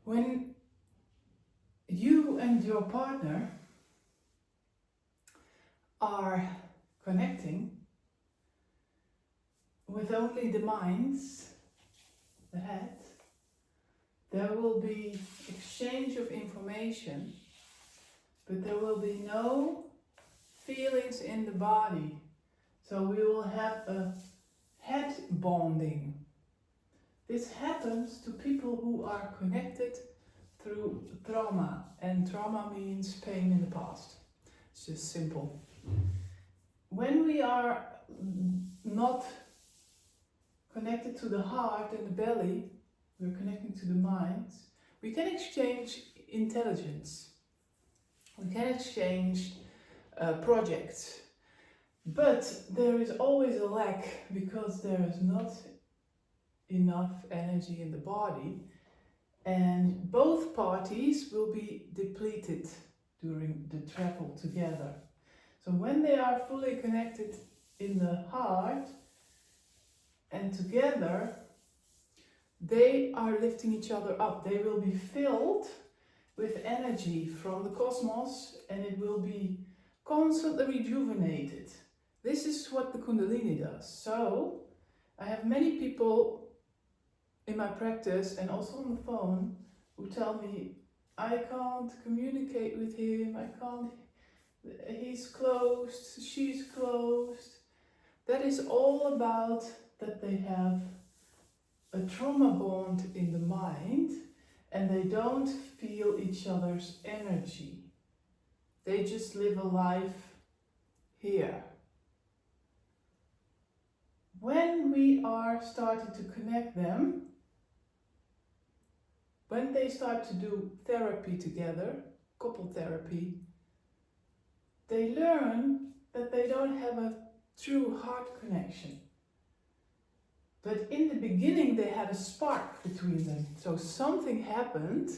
When you and your partner are connecting with only the minds, the head, there will be exchange of information, but there will be no feelings in the body. So we will have a head bonding. This happens to people who are connected through trauma, and trauma means pain in the past. It's just simple. When we are not connected to the heart and the belly, we're connecting to the mind, we can exchange intelligence. We can exchange projects. But there is always a lack because there is not enough energy in the body, and both parties will be depleted during the travel together. So when they are fully connected in the heart and together, they are lifting each other up. They will be filled with energy from the cosmos, and it will be constantly rejuvenated. This is what the Kundalini does. So I have many people in my practice and also on the phone who tell me, I can't communicate with him, he's closed, she's closed. That is all about that they have a trauma bond in the mind and they don't feel each other's energy. They just live a life here. When we are starting to connect them, when they start to do therapy together, couple therapy, they learn that they don't have a true heart connection. But in the beginning they had a spark between them. So something happened,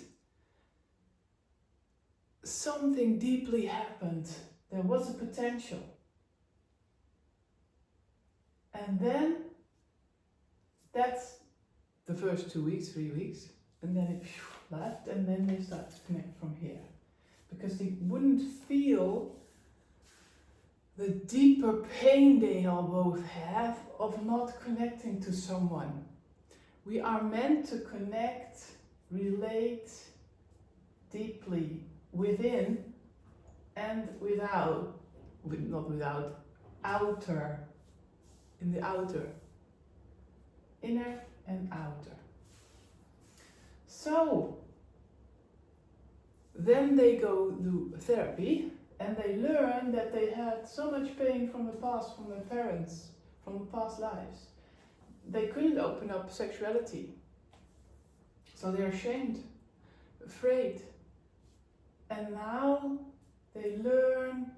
something deeply happened. There was a potential. And then that's the first 2 weeks, 3 weeks. And then it left, and then they start to connect from here. Because they wouldn't feel the deeper pain they all both have of not connecting to someone. We are meant to connect, relate deeply within and without, not without, outer, in the outer, inner and outer. So then they go do therapy and they learn that they had so much pain from the past, from their parents, from past lives. They couldn't open up sexuality. So they're ashamed, afraid. And now they learn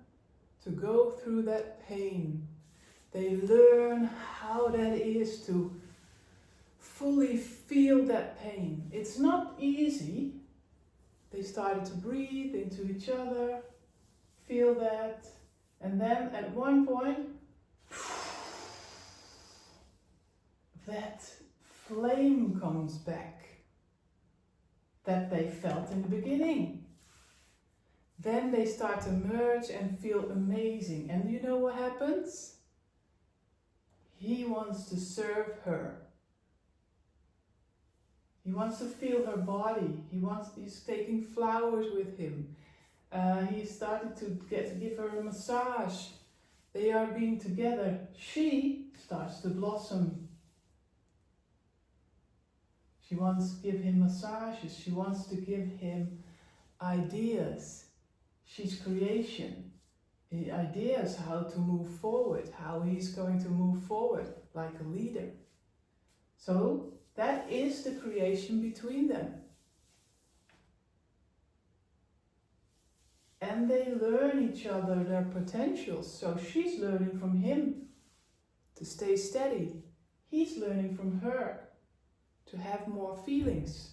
to go through that pain. They learn how that is to fully feel that pain. It's not easy. They started to breathe into each other, feel that, and then at one point, that flame comes back that they felt in the beginning. Then they start to merge and feel amazing. And you know what happens? He wants to serve her. He wants to feel her body. He's taking flowers with him. He started to give her a massage. They are being together. She starts to blossom. She wants to give him massages. She wants to give him ideas. She's creation. Ideas how to move forward, how he's going to move forward like a leader. So that is the creation between them. And they learn each other, their potentials. So she's learning from him to stay steady. He's learning from her to have more feelings.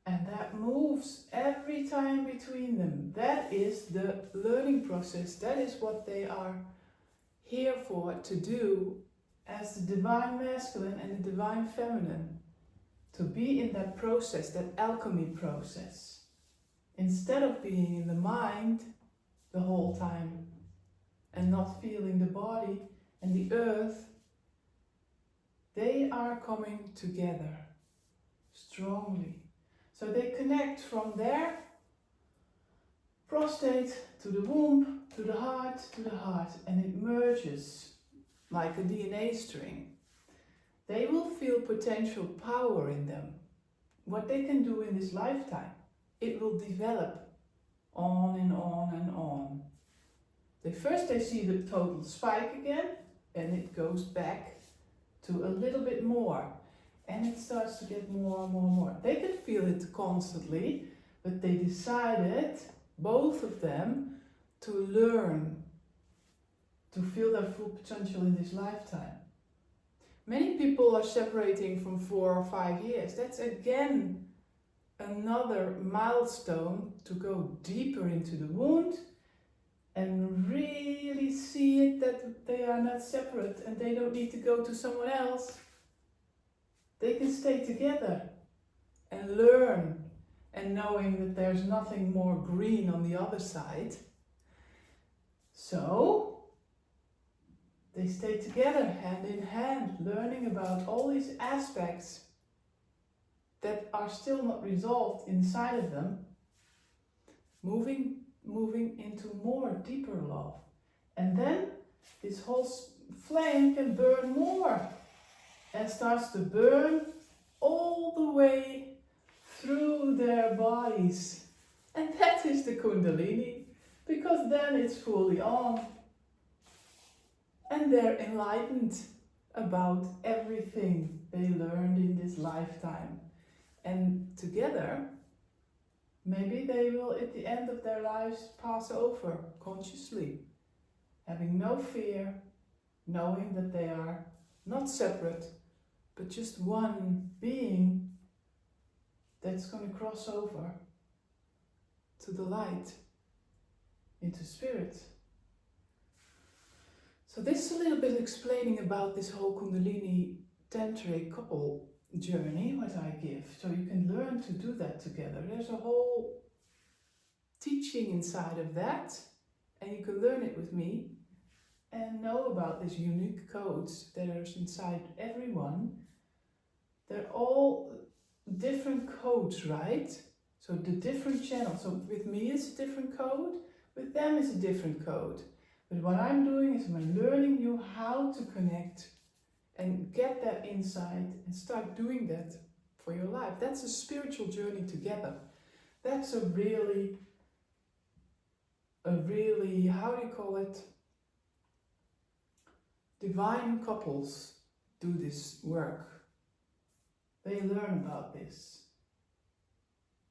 And that moves every time between them. That is the learning process. That is what they are here for, to do as the divine masculine and the divine feminine. to be in that process, that alchemy process. Instead of being in the mind the whole time and not feeling the body and the earth, they are coming together strongly. So they connect from their prostate to the womb, to the heart, and it merges like a DNA string. They will feel potential power in them. What they can do in this lifetime, it will develop on and on and on. They see the total spike again, and it goes back to a little bit more. And it starts to get more and more and more. They can feel it constantly, but they decided, both of them, to learn to feel their full potential in this lifetime. Many people are separating from 4 or 5 years. That's again another milestone to go deeper into the wound and really see it that they are not separate and they don't need to go to someone else. They can stay together and learn, and knowing that there's nothing more green on the other side. So they stay together hand in hand, learning about all these aspects that are still not resolved inside of them, moving into more deeper love. And then this whole flame can burn more and starts to burn all the way through their bodies. And that is the Kundalini, because then it's fully on. And they're enlightened about everything they learned in this lifetime. And together, maybe they will at the end of their lives pass over consciously, having no fear, knowing that they are not separate, but just one being that's going to cross over to the light, into spirit. So this is a little bit explaining about this whole Kundalini tantric couple journey, what I give. So you can learn to do that together. There's a whole teaching inside of that, and you can learn it with me and know about these unique codes that are inside everyone. They're all different codes, right? So the different channels. So with me it's a different code, with them it's a different code. But what I'm doing is I'm learning you how to connect and get that insight and start doing that for your life. That's a spiritual journey together. That's a really, how do you call it? Divine couples do this work. They learn about this.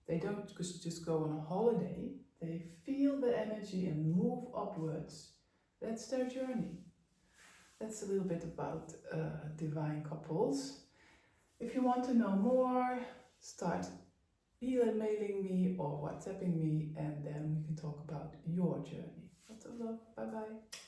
They don't just go on a holiday. They feel the energy and move upwards. That's their journey. That's a little bit about divine couples. If you want to know more, start emailing me or WhatsApping me, and then we can talk about your journey. Lots of love. Bye bye.